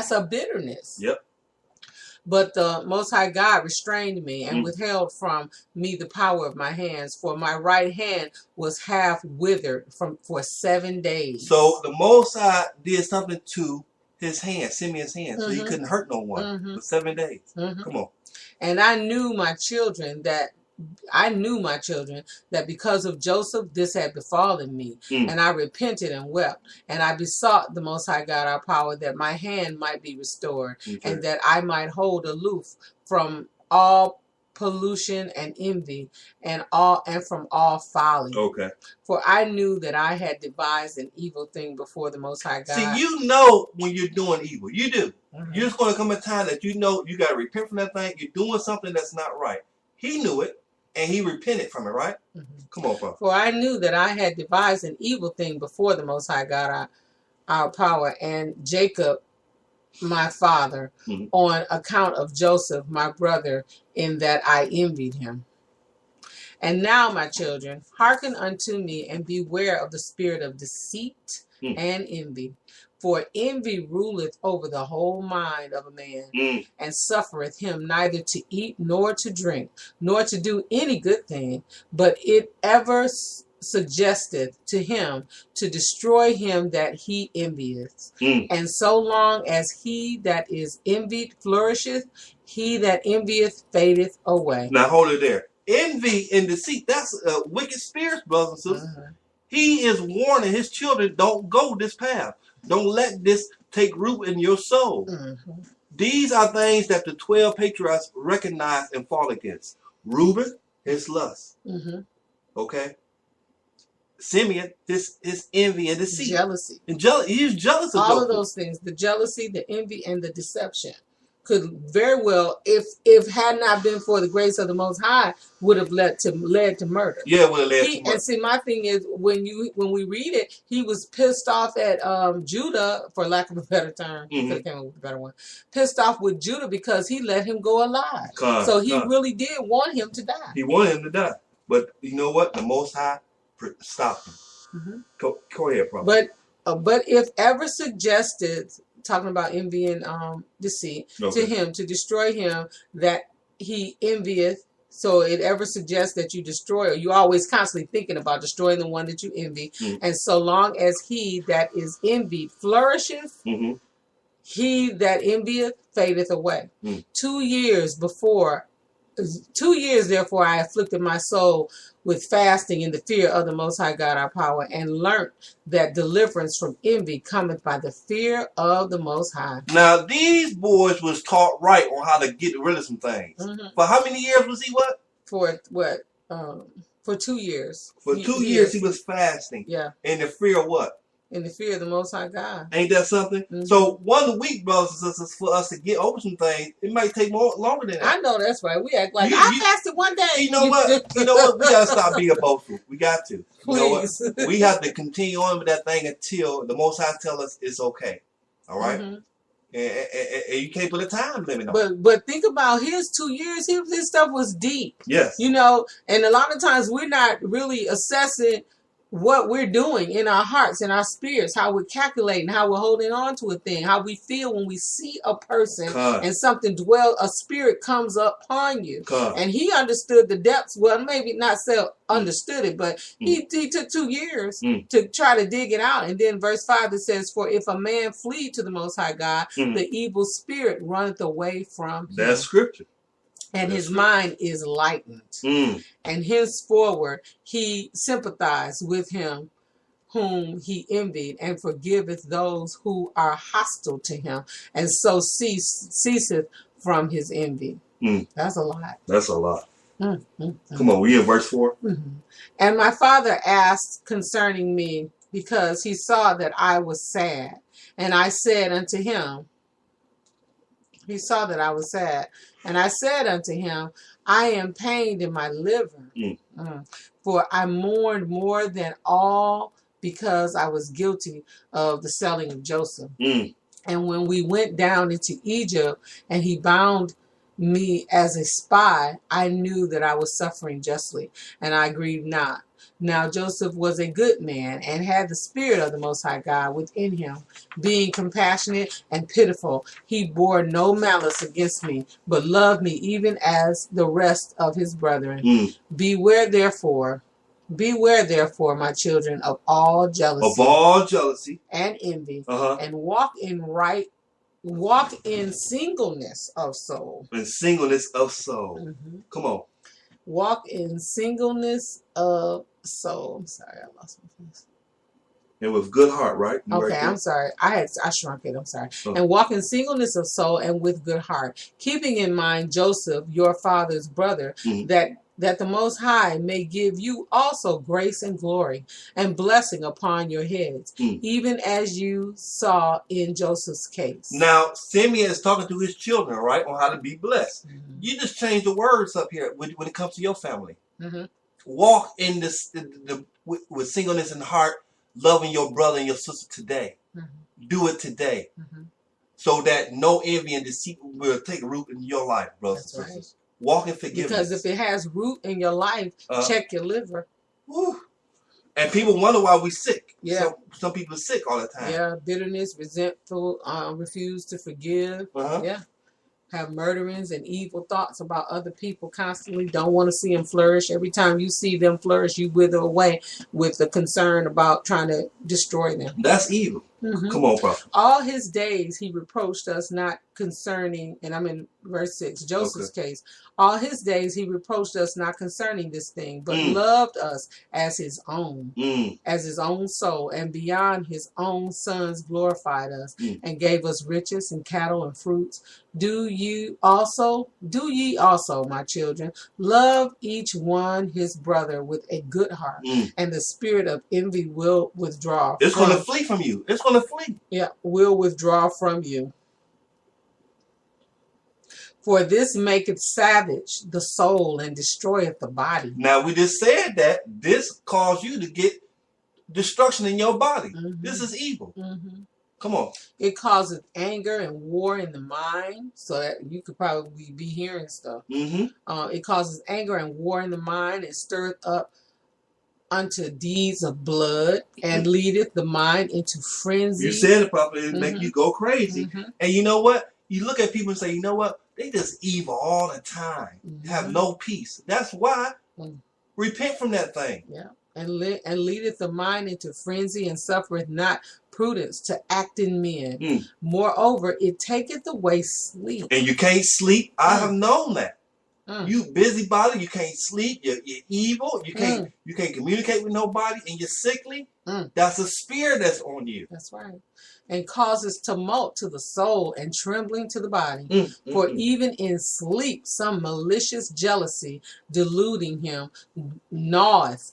That's a bitterness. Yep. But the Most High God restrained me and withheld from me the power of my hands, for my right hand was half withered for 7 days. So the Most High did something to his hand, Simeon's hand, so he couldn't hurt no one for 7 days. Come on. And I knew my children that because of Joseph, this had befallen me. And I repented and wept. And I besought the Most High God, our power, that my hand might be restored, and that I might hold aloof from all pollution and envy and from all folly. Okay. For I knew that I had devised an evil thing before the Most High God. See, you know when you're doing evil. You do. You're just going to come a time that you know you got to repent from that thing. You're doing something that's not right. He knew it. And he repented from it, right? Come on, Father. For I knew that I had devised an evil thing before the Most High God, our power, and Jacob, my father, on account of Joseph, my brother, in that I envied him. And now, my children, hearken unto me, and beware of the spirit of deceit and envy. For envy ruleth over the whole mind of a man, and suffereth him neither to eat nor to drink, nor to do any good thing, but it ever suggesteth to him to destroy him that he envieth. And so long as he that is envied flourisheth, he that envieth fadeth away. Now hold it there. Envy and deceit, that's wicked spirits, brothers and sisters. He is warning his children, don't go this path. Don't let this take root in your soul. These are things that the 12 patriarchs recognized and fought against. Reuben, his lust. Okay. Simeon, his envy and deceit. Jealousy. And he was jealous of all of those things. The jealousy, the envy, and the deception could very well, if had not been for the grace of the Most High, would have led to murder. Yeah, would have led to murder. And see, my thing is, when we read it, he was pissed off at Judah, for lack of a better term. Could have came up with a better one. Pissed off with Judah because he let him go alive. So he really did want him to die. He wanted him to die, but you know what? The Most High stopped him. Go ahead, brother. But if ever suggested, talking about envy and deceit, to him, to destroy him, that he envieth, so it ever suggests that you destroy, or you're always constantly thinking about destroying the one that you envy. And so long as he that is envied flourisheth, he that envieth fadeth away. 2 years therefore I afflicted my soul with fasting in the fear of the Most High God our power, and learnt that deliverance from envy cometh by the fear of the Most High. Now these boys was taught right on how to get rid of some things. For how many years was he what? For 2 years. For 2 years he was fasting. Yeah. In the fear of what? In the fear of the Most High God. Ain't that something? So 1 week, brothers and sisters, for us to get over some things, it might take longer than that. I know that's right. We act like I fasted one day. You know what? We gotta stop being boastful. We got to. You know what? We have to continue on with that thing until the Most High tell us it's okay. All right. And you can't put a time limit on it. But think about his 2 years. His stuff was deep. Yes. You know, and a lot of times we're not really assessing what we're doing in our hearts and our spirits, how we're calculating, how we're holding on to a thing, how we feel when we see a person and something a spirit comes upon you. And he understood the depths. Well, maybe not understood it, but he took 2 years to try to dig it out. And then verse 5, it says, for if a man flee to the Most High God, the evil spirit runneth away from him. That's scripture. And his mind is lightened. And henceforward he sympathized with him whom he envied, and forgiveth those who are hostile to him, and so ceaseth from his envy. That's a lot. That's a lot. Come on, we in verse 4. And my father asked concerning me, because he saw that I was sad. And I said unto him, he saw that I was sad. And I said unto him, I am pained in my liver, for I mourned more than all, because I was guilty of the selling of Joseph. And when we went down into Egypt, and he bound me as a spy, I knew that I was suffering justly, and I grieved not. Now Joseph was a good man and had the spirit of the Most High God within him. Being compassionate and pitiful, he bore no malice against me, but loved me even as the rest of his brethren. Beware therefore, my children, of all jealousy, and envy, and walk in singleness of soul. In singleness of soul. Come on. Walk in singleness of soul. I'm sorry, I lost my place. And with good heart, right? Okay, I'm sorry. I shrunk it. I'm sorry. And walk in singleness of soul and with good heart, keeping in mind Joseph, your father's brother, that the Most High may give you also grace and glory and blessing upon your heads, even as you saw in Joseph's case. Now, Simeon is talking to his children, right, on how to be blessed. You just change the words up here when it comes to your family. Walk in this with singleness in heart, loving your brother and your sister today. Do it today. So that no envy and deceit will take root in your life, brothers and sisters. Walk in forgiveness. Because if it has root in your life, check your liver. And people wonder why we're sick. Yeah. Some people are sick all the time. Yeah, bitterness, resentful, refuse to forgive. Yeah. Have murderings and evil thoughts about other people constantly. Don't want to see them flourish. Every time you see them flourish, you wither away with the concern about trying to destroy them. That's evil. Come on, prophet. All his days he reproached us not concerning, and I'm in verse 6, Joseph's case. All his days he reproached us not concerning this thing, but loved us as his own soul, and beyond his own sons glorified us, and gave us riches and cattle and fruits. Do ye also, my children, love each one his brother with a good heart, and the spirit of envy will withdraw. It's going to flee from you. It's going to flee. Yeah, will withdraw from you. For this maketh savage the soul and destroyeth the body. Now, we just said that this caused you to get destruction in your body. This is evil. Come on. It causes anger and war in the mind, so that you could probably be hearing stuff. It causes anger and war in the mind, and stirreth up unto deeds of blood, and leadeth the mind into frenzy. You said it properly. It make you go crazy. And you know what? You look at people and say, you know what? They just evil all the time. Have no peace. That's why. Repent from that thing. Yeah. And leadeth the mind into frenzy, and suffereth not prudence to act in men. Moreover, it taketh away sleep. And you can't sleep. I have known that. You busybody, you can't sleep, you're evil, you can't communicate with nobody, and you're sickly. That's a spirit that's on you. That's right. And causes tumult to the soul and trembling to the body. For even in sleep some malicious jealousy, deluding him, gnaweth,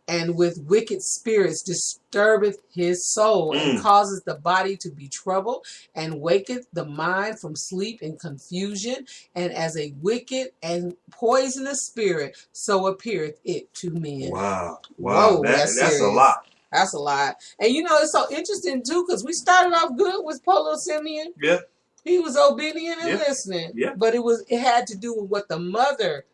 and with wicked spirits disturbeth his soul, and causes the body to be troubled, and waketh the mind from sleep in confusion, and as a wicked and poisonous spirit, so appeareth it to men. Wow. Whoa, that's a lot. That's a lot. And you know, it's so interesting too, because we started off good with Polo Simeon. Yeah. He was obedient and listening. Yeah. But it had to do with what the mother,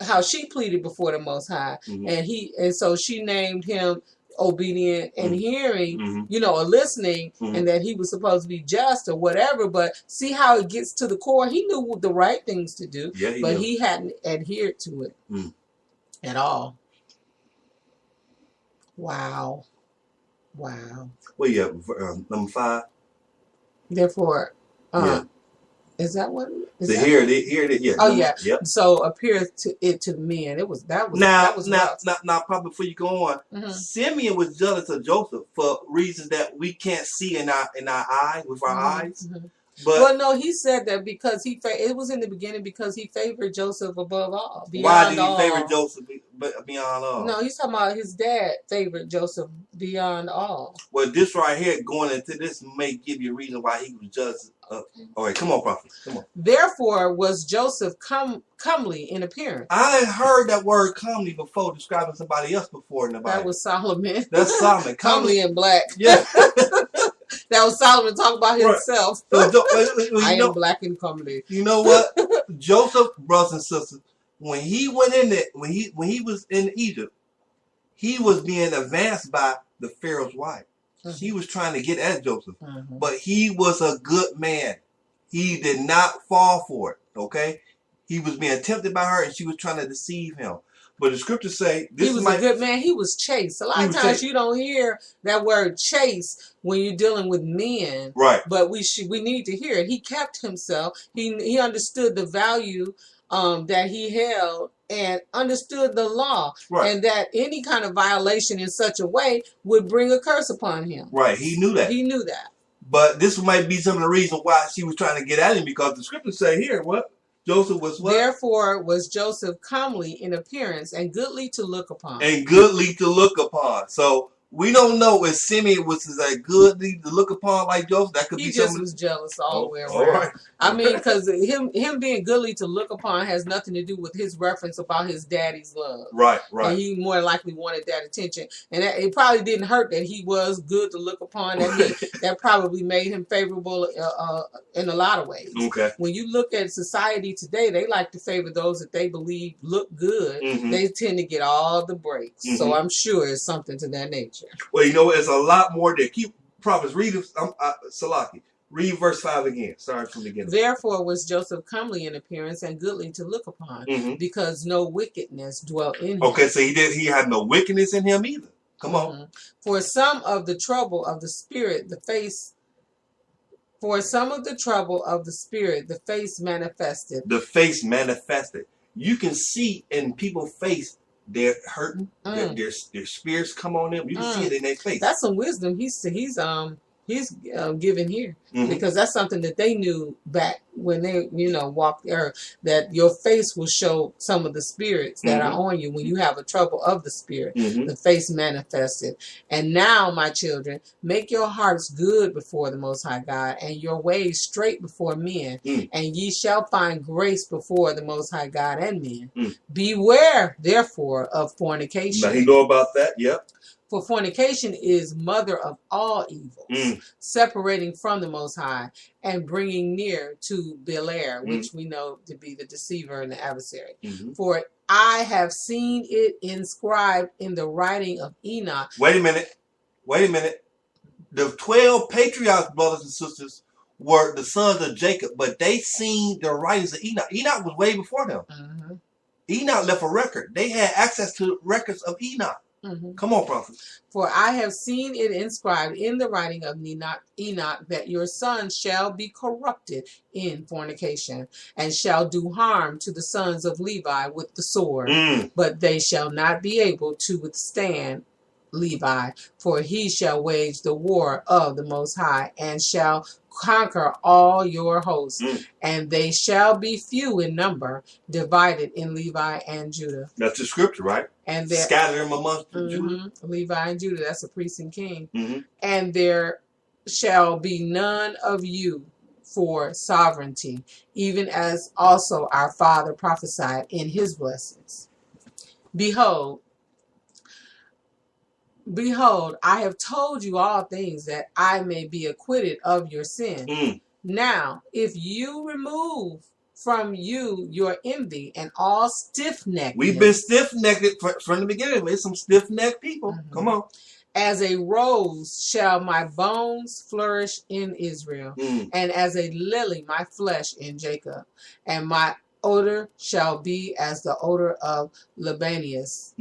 how she pleaded before the Most High. And so she named him obedient and hearing, you know, or listening, and that he was supposed to be just or whatever. But see how it gets to the core. He knew the right things to do, but he hadn't adhered to it at all. Wow. Well, yeah, number 5. Therefore, is that what? Here it is. Yeah. Oh yeah. Yep. So appears to it to men. Now, probably before you go on, Simeon was jealous of Joseph for reasons that we can't see in our eyes with our eyes. But well, no, he said that because it was in the beginning because he favored Joseph above all. Why did he favor Joseph beyond all? No, he's talking about his dad favored Joseph beyond all. Well, this right here, going into this, may give you a reason why he was jealous. All right, come on, prophet. Come on. Therefore was Joseph comely in appearance. I heard that word comely before describing somebody else before in the Bible. That was Solomon. That's Solomon. Comely and black. Yeah. That was Solomon talking about himself. So, I am black and comely. You know what? Joseph, brothers and sisters, when he went in there, when he was in Egypt, he was being advanced by the Pharaoh's wife. She was trying to get at Joseph, but he was a good man. He did not fall for it, okay? He was being tempted by her, and she was trying to deceive him. But the scriptures say he was a good man. He was chaste. A lot of times you don't hear that word chaste when you're dealing with men, right? But we need to hear it. He kept himself. He understood the value that he held and understood the law, right? And that any kind of violation in such a way would bring a curse upon him. Right. He knew that. He knew that. But this might be some of the reason why she was trying to get at him, because the scriptures say here what. Joseph was what? Therefore was Joseph comely in appearance and goodly to look upon. And goodly to look upon. So we don't know if Simeon was like goodly to look upon like Joseph. That could be just was jealous all the way around. All right. I mean, because him being goodly to look upon has nothing to do with his reference about his daddy's love. Right, right. And he more likely wanted that attention. And it probably didn't hurt that he was good to look upon. That probably made him favorable in a lot of ways. Okay. When you look at society today, they like to favor those that they believe look good. They tend to get all the breaks. So I'm sure it's something to that nature. Well, you know, it's a lot more there. Keep prophets. Read Salaki. Read verse 5 again. Sorry from the beginning. Therefore was Joseph comely in appearance and goodly to look upon, because no wickedness dwelt in him. Okay, so he had no wickedness in him either. Come on. For some of the trouble of the spirit, the face manifested. The face manifested. You can see in people's face they're hurting. Their spirits come on them. You can see it in their face. That's some wisdom he's given here, because that's something that they knew back when they walked the earth, that your face will show some of the spirits that are on you when you have a trouble of the spirit. The face manifested. And now, my children, make your hearts good before the Most High God, and your ways straight before men, and ye shall find grace before the Most High God and men. Beware therefore of fornication. Now he know about that. Yep. For fornication is mother of all evils, separating from the Most High and bringing near to Belair, which we know to be the deceiver and the adversary. For I have seen it inscribed in the writing of Enoch. Wait a minute. The 12 patriarchs, brothers and sisters, were the sons of Jacob, but they seen the writings of Enoch. Enoch was way before them. Enoch left a record. They had access to records of Enoch. Come on, prophet. For I have seen it inscribed in the writing of Enoch that your sons shall be corrupted in fornication, and shall do harm to the sons of Levi with the sword, but they shall not be able to withstand Levi, for he shall wage the war of the Most High, and shall conquer all your hosts, and they shall be few in number, divided in Levi and Judah. That's the scripture, right? And scatter them amongst Judah. Levi and Judah, that's a priest and king. And there shall be none of you for sovereignty, even as also our father prophesied in his blessings. Behold, I have told you all things that I may be acquitted of your sin. Now, if you remove from you your envy and all stiff-necked. We've been stiff-necked from the beginning. We're some stiff-necked people. Come on. As a rose shall my bones flourish in Israel, and as a lily my flesh in Jacob, and my odor shall be as the odor of Libanus,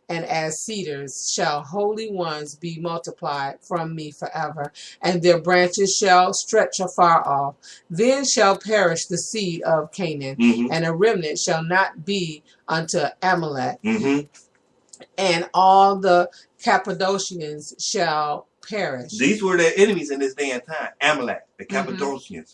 and as cedars shall holy ones be multiplied from me forever, and their branches shall stretch afar off. Then shall perish the seed of Canaan, and a remnant shall not be unto Amalek, and all the Cappadocians shall perish. These were their enemies in this day and time. Amalek, the Cappadocians,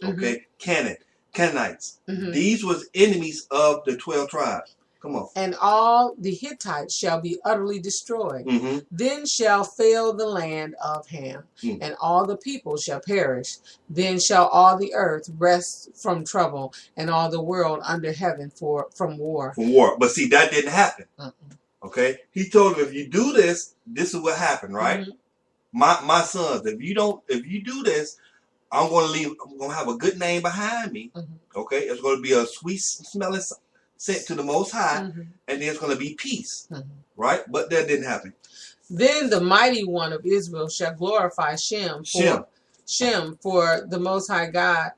Canaanites. These was enemies of the 12 tribes. Come on. And all the Hittites shall be utterly destroyed. Then shall fail the land of Ham, and all the people shall perish. Then shall all the earth rest from trouble, and all the world under heaven from war. From war. But see, that didn't happen. Okay? He told them, if you do this, this is what happened, right? My sons, if you do this, I'm gonna have a good name behind me. Okay? It's gonna be a sweet smelling scent to the Most High, and there's gonna be peace. Right? But that didn't happen. Then the mighty one of Israel shall glorify Shem, for the Most High God